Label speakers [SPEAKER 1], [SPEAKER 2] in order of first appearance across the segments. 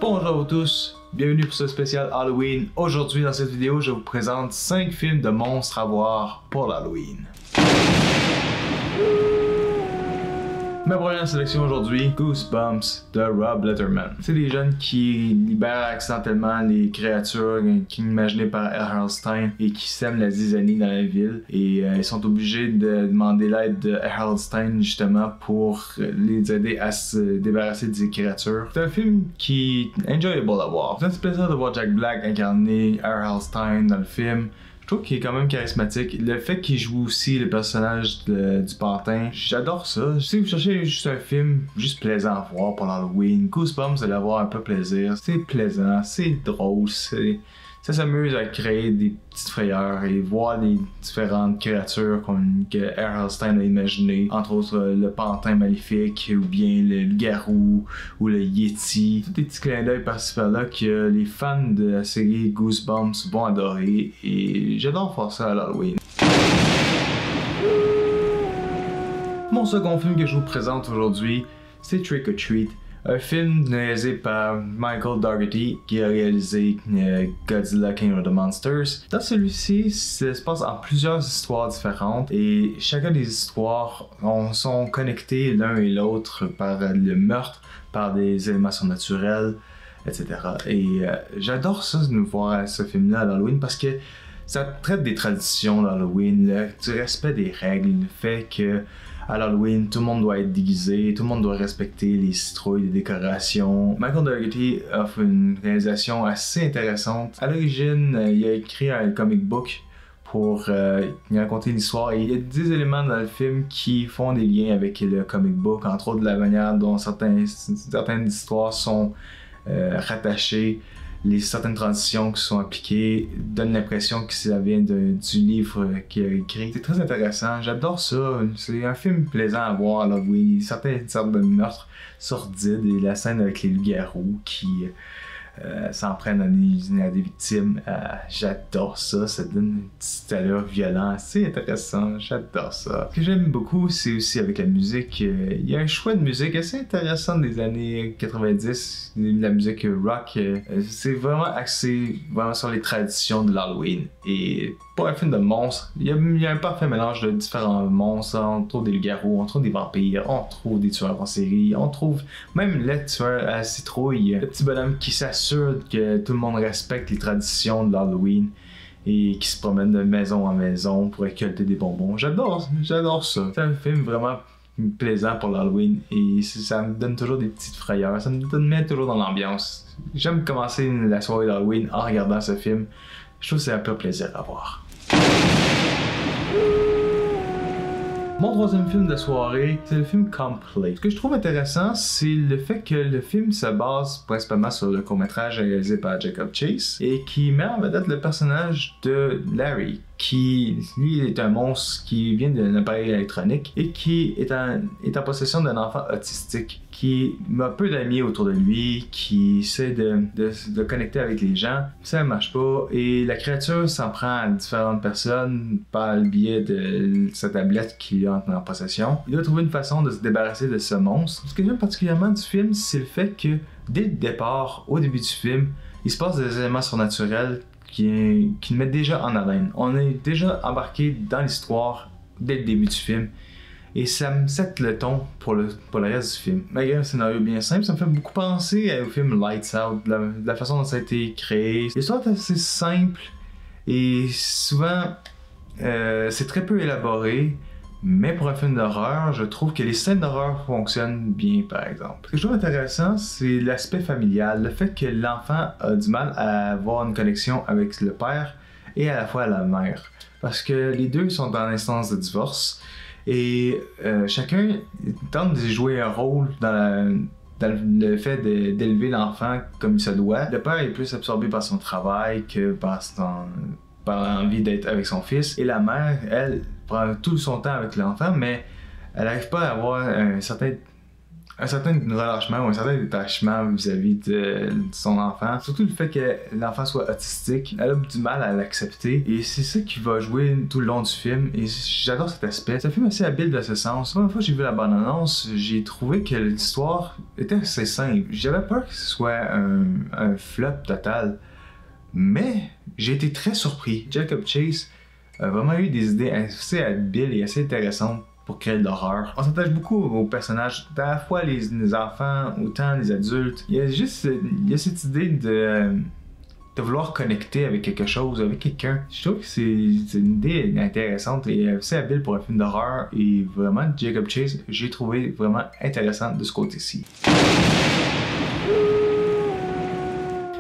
[SPEAKER 1] Bonjour à vous tous, bienvenue pour ce spécial Halloween. Aujourd'hui dans cette vidéo, je vous présente 5 films de monstres à voir pour l'Halloween. Ma première sélection aujourd'hui, Goosebumps de Rob Letterman. C'est des jeunes qui libèrent accidentellement les créatures imaginées par Harold Stein et qui sèment la zizanie dans la ville. Et ils sont obligés de demander l'aide de Harold Stein justement pour les aider à se débarrasser de ces créatures. C'est un film qui est enjoyable à voir. C'est un plaisir de voir Jack Black incarner Harold Stein dans le film. Je trouve qu'il est quand même charismatique. Le fait qu'il joue aussi le personnage du pantin, j'adore ça. Si vous cherchez juste un film juste plaisant à voir pour l'Halloween, Goosebumps, vous allez avoir un peu plaisir. C'est plaisant, c'est drôle, ça s'amuse à créer des petites frayeurs et voir les différentes créatures que Harold Stein a imaginées, entre autres le pantin maléfique ou bien le garou ou le yeti. Tous des petits clins d'œil par-ci par-là que les fans de la série Goosebumps vont adorer et j'adore faire ça à l'Halloween. Mon second film que je vous présente aujourd'hui, c'est Trick or Treat. Un film réalisé par Michael Dougherty qui a réalisé Godzilla King of the Monsters. Dans celui-ci, ça se passe en plusieurs histoires différentes et chacune des histoires sont connectées l'un et l'autre par le meurtre, par des éléments surnaturels, etc. Et j'adore ça de nous voir ce film-là à l'Halloween parce que ça traite des traditions d'Halloween, du respect des règles, le fait que à l'Halloween, tout le monde doit être déguisé, tout le monde doit respecter les citrouilles, les décorations. Michael Dougherty offre une réalisation assez intéressante. À l'origine, il a écrit un comic book pour raconter l'histoire et il y a des éléments dans le film qui font des liens avec le comic book, entre autres la manière dont certaines histoires sont rattachées. Certaines transitions qui sont appliquées donnent l'impression que ça vient du livre qu'il a écrit. C'est très intéressant, j'adore ça. C'est un film plaisant à voir à l'Halloween. Certaines sortes de meurtres sordides et la scène avec les loups-garous qui s'en prennent à des victimes. J'adore ça, ça donne une petite allure violente, c'est intéressant, j'adore ça. Ce que j'aime beaucoup, c'est aussi avec la musique. Il y a un choix de musique assez intéressant des années 90, la musique rock. C'est vraiment axé sur les traditions de l'Halloween. Et pour un film de monstres, il y a un parfait mélange de différents monstres. On trouve des loups-garous, on trouve des vampires, on trouve des tueurs en série, on trouve même le tueur à la citrouille, le petit bonhomme qui s'assure que tout le monde respecte les traditions de l'Halloween et qui se promène de maison en maison pour récolter des bonbons. J'adore ça. C'est un film vraiment plaisant pour l'Halloween et ça me donne toujours des petites frayeurs, ça me met toujours dans l'ambiance. J'aime commencer la soirée d'Halloween en regardant ce film. Je trouve que c'est un peu plaisir à voir. Mon troisième film de soirée, c'est le film Complete. Ce que je trouve intéressant, c'est le fait que le film se base principalement sur le court-métrage réalisé par Jacob Chase et qui met en vedette le personnage de Larry, qui lui est un monstre qui vient d'un appareil électronique et qui est en possession d'un enfant autistique qui a peu d'amis autour de lui, qui essaie de connecter avec les gens. Ça ne marche pas et la créature s'en prend à différentes personnes par le biais de sa tablette qu'il a en possession. Il doit trouver une façon de se débarrasser de ce monstre. Ce que j'aime particulièrement du film, c'est le fait que dès le départ, au début du film, il se passe des éléments surnaturels qui nous mettent déjà en haleine. On est déjà embarqué dans l'histoire dès le début du film. Et ça me set le ton pour le reste du film. Malgré un scénario bien simple, ça me fait beaucoup penser au film Lights Out, de la façon dont ça a été créé. L'histoire est assez simple et souvent c'est très peu élaboré. Mais pour un film d'horreur, je trouve que les scènes d'horreur fonctionnent bien, par exemple. Ce que je trouve intéressant, c'est l'aspect familial. Le fait que l'enfant a du mal à avoir une connexion avec le père et à la fois la mère. Parce que les deux sont dans l'instance de divorce. Et chacun tente de jouer un rôle dans le fait d'élever l'enfant comme il se doit. Le père est plus absorbé par son travail que par l'envie d'être avec son fils. Et la mère, elle, prend tout son temps avec l'enfant, mais elle n'arrive pas à avoir un certain un certain relâchement ou un certain détachement vis-à-vis de son enfant. Surtout le fait que l'enfant soit autistique, elle a du mal à l'accepter et c'est ça qui va jouer tout le long du film et j'adore cet aspect. C'est un film assez habile dans ce sens. La première fois que j'ai vu la bande-annonce, j'ai trouvé que l'histoire était assez simple. J'avais peur que ce soit un flop total, mais j'ai été très surpris. Jacob Chase a vraiment eu des idées assez habiles et assez intéressantes pour créer de l'horreur. On s'attache beaucoup aux personnages, à la fois les enfants, autant les adultes. Il y a cette idée de vouloir connecter avec quelque chose, avec quelqu'un. Je trouve que c'est une idée intéressante et assez habile pour un film d'horreur. Et vraiment, Jacob Chase, j'ai trouvé vraiment intéressant de ce côté-ci.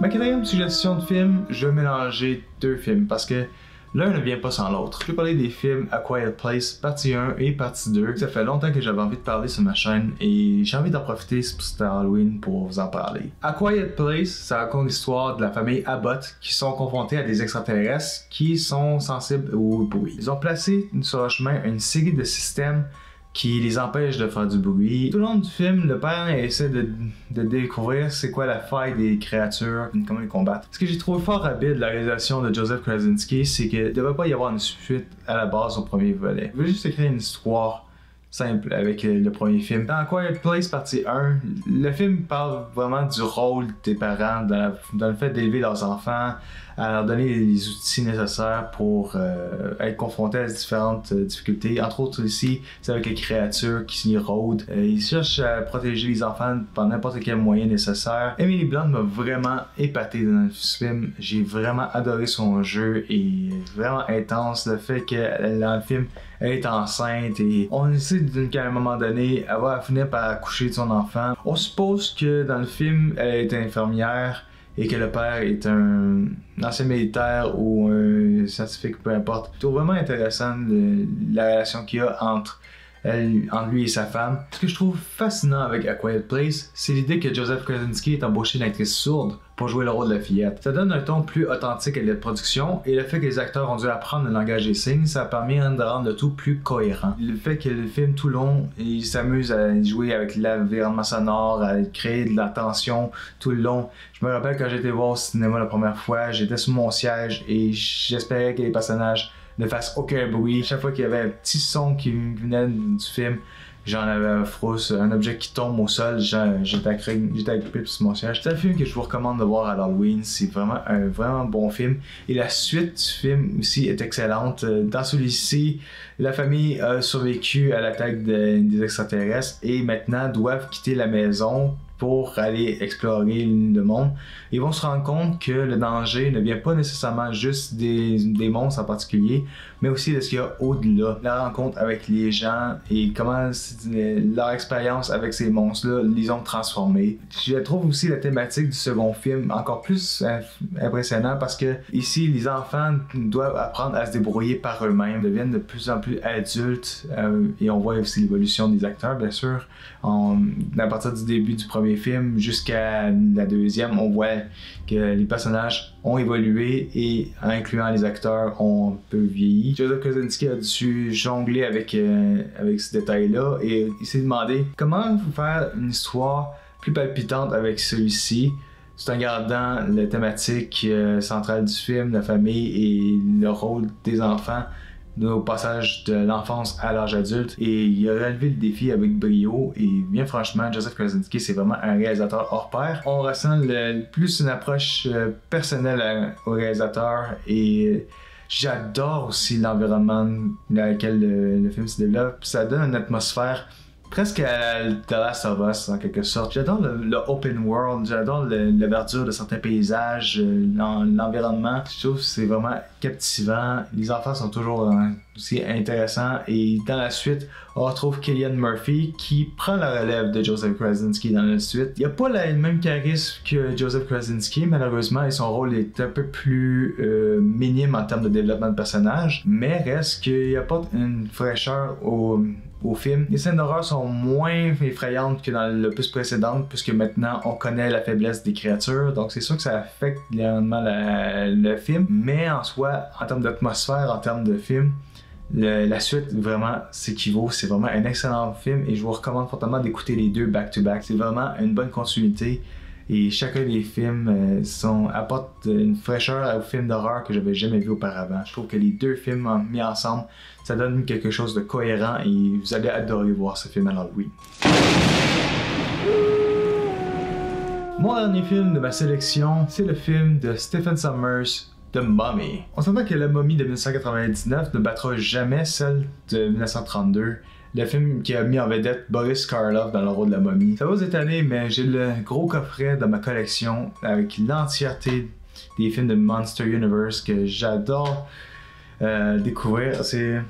[SPEAKER 1] Ma quatrième suggestion de film, je vais mélanger deux films parce que l'un ne vient pas sans l'autre. Je vais parler des films A Quiet Place, partie 1 et partie 2. Ça fait longtemps que j'avais envie de parler sur ma chaîne et j'ai envie d'en profiter pour cet Halloween pour vous en parler. A Quiet Place, ça raconte l'histoire de la famille Abbott qui sont confrontés à des extraterrestres qui sont sensibles au bruit. Ils ont placé sur leur chemin une série de systèmes qui les empêche de faire du bruit. Tout le long du film, le père essaie de découvrir c'est quoi la faille des créatures, comment ils combattent. Ce que j'ai trouvé fort habile de la réalisation de Joseph Krasinski, c'est qu'il ne devait pas y avoir une suite à la base au premier volet. Il veut juste écrire une histoire simple avec le premier film. Dans Quiet Place partie 1, le film parle vraiment du rôle des parents dans le fait d'élever leurs enfants, à leur donner les outils nécessaires pour être confrontés à différentes difficultés. Entre autres ici, c'est avec les créatures qui s'y rôdent. Ils cherchent à protéger les enfants par n'importe quel moyen nécessaire. Emily Blunt m'a vraiment épaté dans ce film. J'ai vraiment adoré son jeu et vraiment intense. Le fait que dans le film, elle est enceinte et on sait qu'à un moment donné, elle va finir par accoucher de son enfant. On suppose que dans le film, elle est infirmière et que le père est un ancien militaire ou un scientifique, peu importe. Je trouve vraiment intéressant la relation qu'il y a entre lui et sa femme. Ce que je trouve fascinant avec A Quiet Place, c'est l'idée que Joseph Krasinski ait embauché une actrice sourde pour jouer le rôle de la fillette. Ça donne un ton plus authentique à la production et le fait que les acteurs ont dû apprendre le langage des signes, ça a permis de rendre le tout plus cohérent. Le fait que le film tout long, il s'amuse à jouer avec l'environnement sonore, à créer de la tension tout le long. Je me rappelle quand j'étais voir au cinéma la première fois, j'étais sur mon siège et j'espérais que les personnages ne fassent aucun bruit. Chaque fois qu'il y avait un petit son qui venait du film, j'en avais un frousse, un objet qui tombe au sol, j'étais agrippé sur mon siège. C'est un film que je vous recommande de voir à l'Halloween, c'est vraiment un vraiment bon film. Et la suite du film aussi est excellente. Dans celui-ci, la famille a survécu à l'attaque des extraterrestres et maintenant doivent quitter la maison pour aller explorer le monde. Ils vont se rendre compte que le danger ne vient pas nécessairement juste des monstres en particulier, mais aussi de ce qu'il y a au-delà. La rencontre avec les gens et comment leur expérience avec ces monstres-là les ont transformés. Je trouve aussi la thématique du second film encore plus impressionnant parce que ici, les enfants doivent apprendre à se débrouiller par eux-mêmes, deviennent de plus en plus adultes et on voit aussi l'évolution des acteurs, bien sûr. À partir du début du premier film jusqu'à la deuxième, on voit que les personnages ont évolué et, incluant les acteurs, ont un peu vieilli. Joseph Krasinski a dû jongler avec ce détail-là et il s'est demandé comment faire une histoire plus palpitante avec celui-ci, tout en gardant la thématique centrale du film, la famille et le rôle des enfants au passage de l'enfance à l'âge adulte, et il a relevé le défi avec brio et bien franchement, Joseph Krasinski c'est vraiment un réalisateur hors pair. On ressent plus une approche personnelle au réalisateur et j'adore aussi l'environnement dans lequel le film se développe. Ça donne une atmosphère presque à The Last of Us en quelque sorte. J'adore le open world, j'adore la verdure de certains paysages, l'environnement. Je trouve que c'est vraiment captivant. Les enfants sont toujours aussi intéressants et dans la suite, on retrouve Cillian Murphy qui prend la relève de Joseph Krasinski dans la suite. Il n'y a pas le même charisme que Joseph Krasinski malheureusement et son rôle est un peu plus minime en termes de développement de personnage, mais reste qu'il apporte une fraîcheur au film. Les scènes d'horreur sont moins effrayantes que dans l'opus précédent puisque maintenant on connaît la faiblesse des créatures, donc c'est sûr que ça affecte légèrement le film, mais en soi, en termes d'atmosphère, en termes de film, La suite, vraiment, s'équivaut. C'est vraiment un excellent film et je vous recommande fortement d'écouter les deux back-to-back. C'est vraiment une bonne continuité et chacun des films apporte une fraîcheur au film d'horreur que j'avais jamais vu auparavant. Je trouve que les deux films mis ensemble, ça donne quelque chose de cohérent et vous allez adorer voir ce film à l'Halloween. Mon dernier film de ma sélection, c'est le film de Stephen Sommers, The Mummy. On s'entend que La Momie de 1999 ne battra jamais celle de 1932. Le film qui a mis en vedette Boris Karloff dans le rôle de la momie. Ça va vous étonner, mais j'ai le gros coffret dans ma collection avec l'entièreté des films de Monster Universe que j'adore découvrir. C'est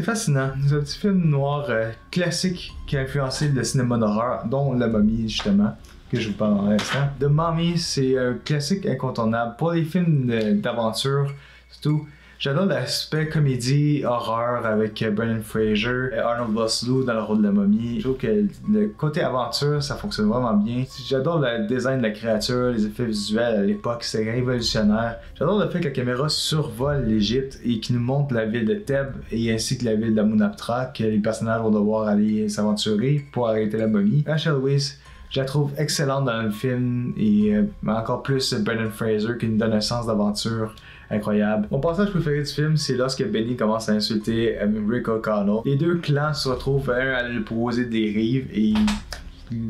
[SPEAKER 1] fascinant. C'est un petit film noir classique qui a influencé le cinéma d'horreur, dont La Momie justement, que je vous parle en l'instant. The Mummy, c'est un classique incontournable. Pour les films d'aventure, surtout, j'adore l'aspect comédie, horreur avec Brendan Fraser, Arnold Vosloo dans le rôle de la momie. Je trouve que le côté aventure, ça fonctionne vraiment bien. J'adore le design de la créature, les effets visuels à l'époque, c'est révolutionnaire. J'adore le fait que la caméra survole l'Égypte et qui nous montre la ville de Thèbes et ainsi que la ville d'Amunaptra, que les personnages vont devoir aller s'aventurer pour arrêter la momie. Rachel Weisz, je la trouve excellente dans le film et encore plus Brendan Fraser qui nous donne un sens d'aventure incroyable. Mon passage préféré du film, c'est lorsque Benny commence à insulter Rick O'Connell. Les deux clans se retrouvent un à l'opposé des rives et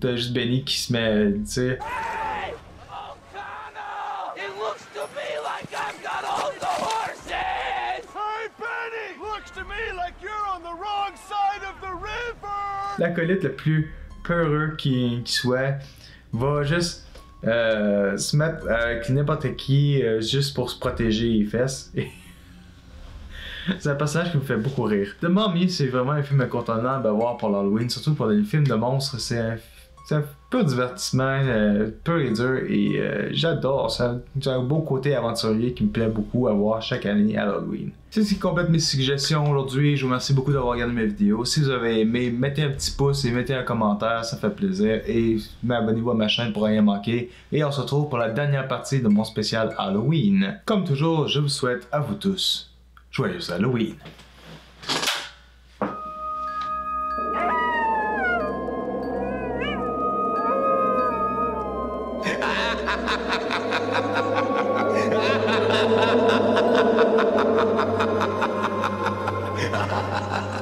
[SPEAKER 1] t'as juste Benny qui se met à dire
[SPEAKER 2] Hey! O'Connell! It looks to me like I've got all the horses! Hey, Benny! Looks to me like you're on the wrong side of the river!
[SPEAKER 1] L'acolyte le plus peureux qui soit va juste se mettre avec n'importe qui juste pour se protéger les fesses. C'est un personnage qui me fait beaucoup rire. The Mummy, c'est vraiment un film incontournable à voir pour l'Halloween, surtout pour les films de monstres. C'est un pur divertissement, pur et dur, et j'adore ça. C'est un beau côté aventurier qui me plaît beaucoup à voir chaque année à l'Halloween. C'est ce qui complète mes suggestions aujourd'hui. Je vous remercie beaucoup d'avoir regardé mes vidéos. Si vous avez aimé, mettez un petit pouce et mettez un commentaire, ça fait plaisir. Et abonnez-vous à ma chaîne pour rien manquer. Et on se retrouve pour la dernière partie de mon spécial Halloween. Comme toujours, je vous souhaite à vous tous joyeux Halloween!
[SPEAKER 2] Ha ha ha ha!